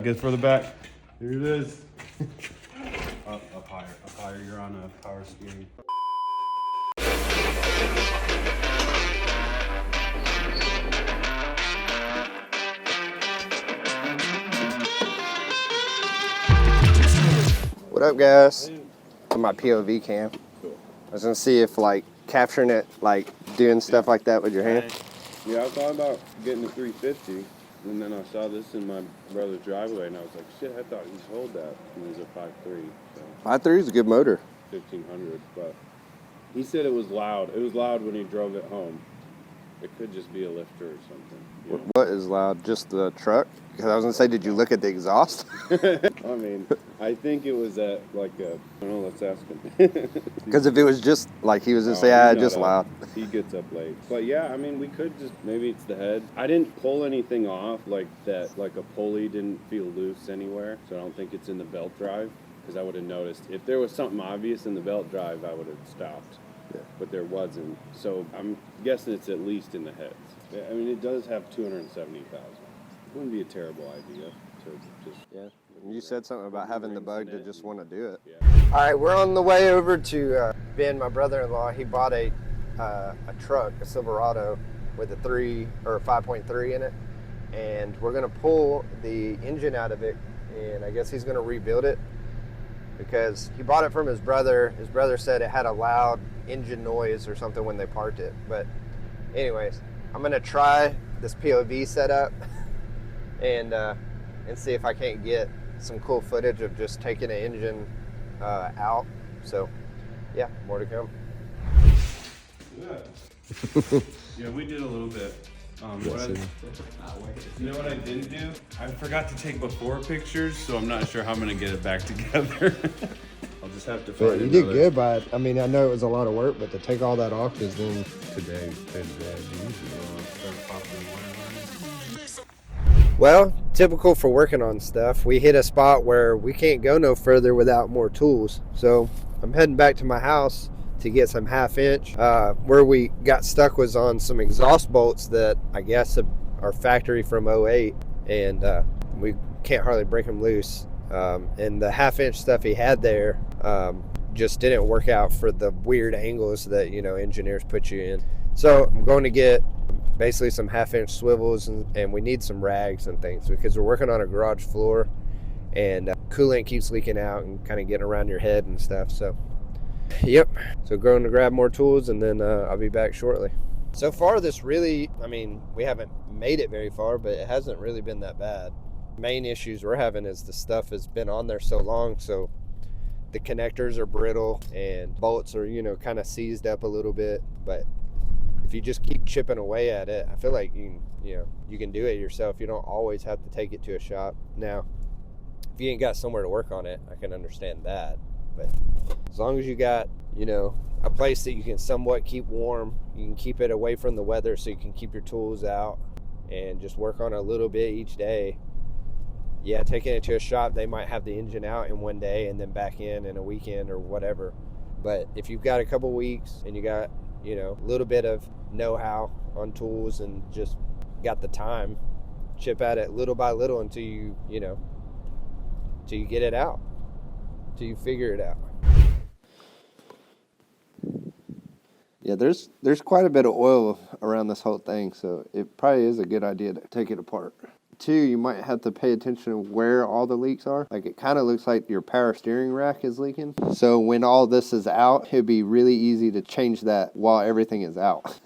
Good for the back. Here it is. Up higher, you're on a power steering. What up, guys? On my POV cam. Cool. I was gonna see if like capturing it, like doing stuff like that with your hand. Yeah, I thought about getting a 350, and then I saw this in my brother's driveway, and I was like, shit, I thought he sold that. And it was a 5.3, so 5.3 is a good motor. 1500, but he said it was loud. It was loud when he drove it home. It could just be a lifter or something. You know? What is loud? Just the truck? Because I was gonna say, did you look at the exhaust? I mean, I think it was at like a, I don't know, let's ask him. Because if it was just like he was gonna say, just loud. He gets up late. But yeah, I mean, we could just, maybe it's the head. I didn't pull anything off like that, like a pulley didn't feel loose anywhere. So I don't think it's in the belt drive, because I would have noticed. If there was something obvious in the belt drive, I would have stopped. Yeah. But there wasn't. So I'm guessing it's at least in the heads. I mean, it does have 270,000. Wouldn't be a terrible idea to just... Yeah. You said something about having the bug to just want to do it. Yeah. All right, we're on the way over to Ben, my brother-in-law. He bought a truck, a Silverado, with a 5.3 in it, and we're gonna pull the engine out of it, and I guess he's gonna rebuild it because he bought it from his brother. His brother said it had a loud engine noise or something when they parked it. But anyways, I'm gonna try this POV setup and see if I can't get some cool footage of just taking an engine out. So yeah, more to come. Yeah, we did a little bit. You know what I didn't do? I forgot to take before pictures, so I'm not sure how I'm gonna get it back together. I'll just have to find You did good, but I mean, I know it was a lot of work, but to take all that off is then Today. well, typical for working on stuff. We hit a spot where we can't go no further without more tools. So I'm heading back to my house to get some 1/2 inch. Where we got stuck was on some exhaust bolts that I guess are factory from 08, and we can't hardly break them loose. And the 1/2 inch stuff he had there just didn't work out for the weird angles that, engineers put you in. So I'm going to get basically some 1/2 inch swivels, and we need some rags and things because we're working on a garage floor, and coolant keeps leaking out and kind of getting around your head and stuff. So yep, so going to grab more tools, and then I'll be back shortly. So far this really, I mean, we haven't made it very far, but it hasn't really been that bad. Main issues we're having is the stuff has been on there so long, so the connectors are brittle and bolts are, kind of seized up a little bit. But if you just keep chipping away at it, I feel like you can do it yourself. You don't always have to take it to a shop. Now, if you ain't got somewhere to work on it, I can understand that. But as long as you got, a place that you can somewhat keep warm, you can keep it away from the weather so you can keep your tools out and just work on it a little bit each day. Yeah, taking it to a shop, they might have the engine out in one day and then back in a weekend or whatever. But if you've got a couple weeks and you got, a little bit of know-how on tools and just got the time, chip at it little by little until you get it out, until you figure it out. Yeah, there's quite a bit of oil around this whole thing, so it probably is a good idea to take it apart. Two, you might have to pay attention to where all the leaks are. Like, it kind of looks like your power steering rack is leaking. So when all this is out, it'd be really easy to change that while everything is out.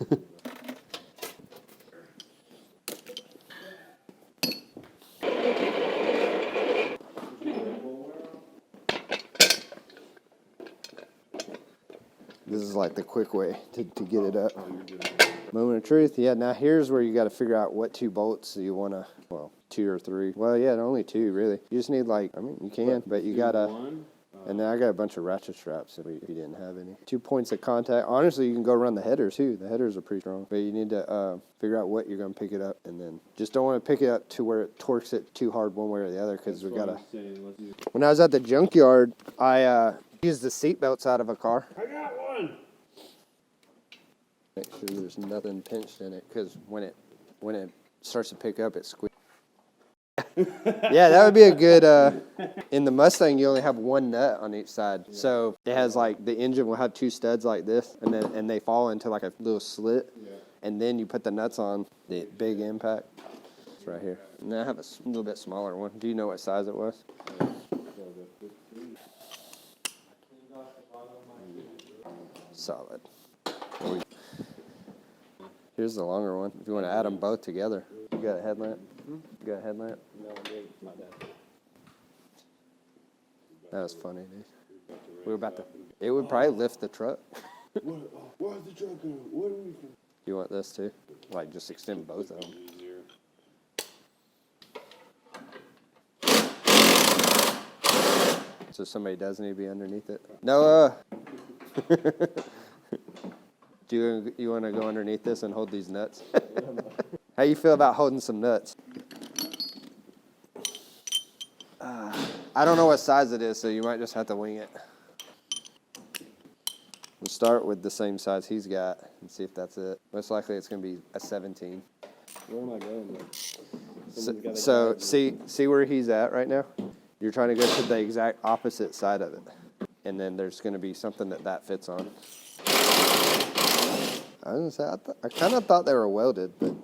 This is like the quick way to get it up. Moment of truth. Yeah, now here's where you got to figure out what 2 bolts you want to, 2 or 3. Well, yeah, only 2 really. You just need you can, but you got to, and then I got a bunch of ratchet straps if you didn't have any. 2 points of contact. Honestly, you can go around the headers too. The headers are pretty strong, but you need to figure out what you're going to pick it up, and then just don't want to pick it up to where it torques it too hard one way or the other, because we got to. When I was at the junkyard, I used the seat belts out of a car. I got one. Make sure there's nothing pinched in it, because when it starts to pick up, it squeaks. Yeah, that would be a good. In the Mustang, you only have one nut on each side, so it has like the engine will have two studs like this, and they fall into like a little slit, and then you put the nuts on the big impact. It's right here. And I have a little bit smaller one. Do you know what size it was? Solid. Here's the longer one. If you want to add them both together, you got a headlamp. You got a headlamp. That was funny, dude. We were about to. It would probably lift the truck. Where's the truck going? What are we? You want this too? Like just extend both of them. So somebody does need to be underneath it. Noah. Do you want to go underneath this and hold these nuts? How you feel about holding some nuts? I don't know what size it is, so you might just have to wing it. We'll start with the same size he's got and see if that's it. Most likely it's going to be a 17. Where am I going? So see where he's at right now? You're trying to go to the exact opposite side of it. And then there's going to be something that fits on. I was gonna say, I kind of thought they were welded, but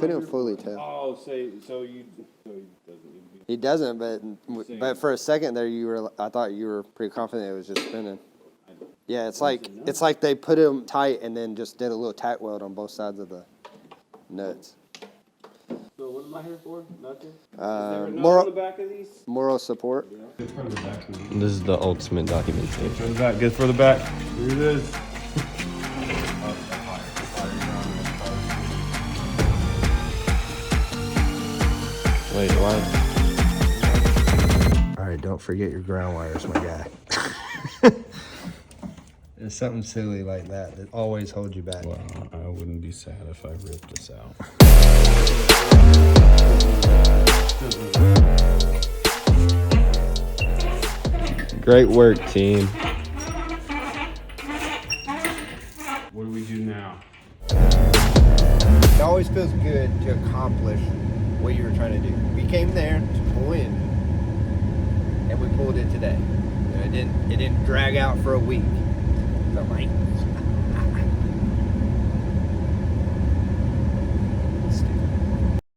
couldn't fully tell. Oh, so he doesn't need to be. He doesn't, but for a second there, I thought you were pretty confident it was just spinning. Yeah, it's like they put them tight and then just did a little tack weld on both sides of the nuts. So what am I here for? Nothing? Moral, on the back of these? moral support. Good for the back. This is the ultimate documentation. For the back. Good for the back. Here it is. Wait, why? All right, don't forget your ground wires, my guy. It's something silly like that always holds you back. Well, I wouldn't be sad if I ripped this out. Great work, team. What do we do now? It always feels good to accomplish what you were trying to do. We came there to pull in, and we pulled it today. It didn't drag out for a week. So like,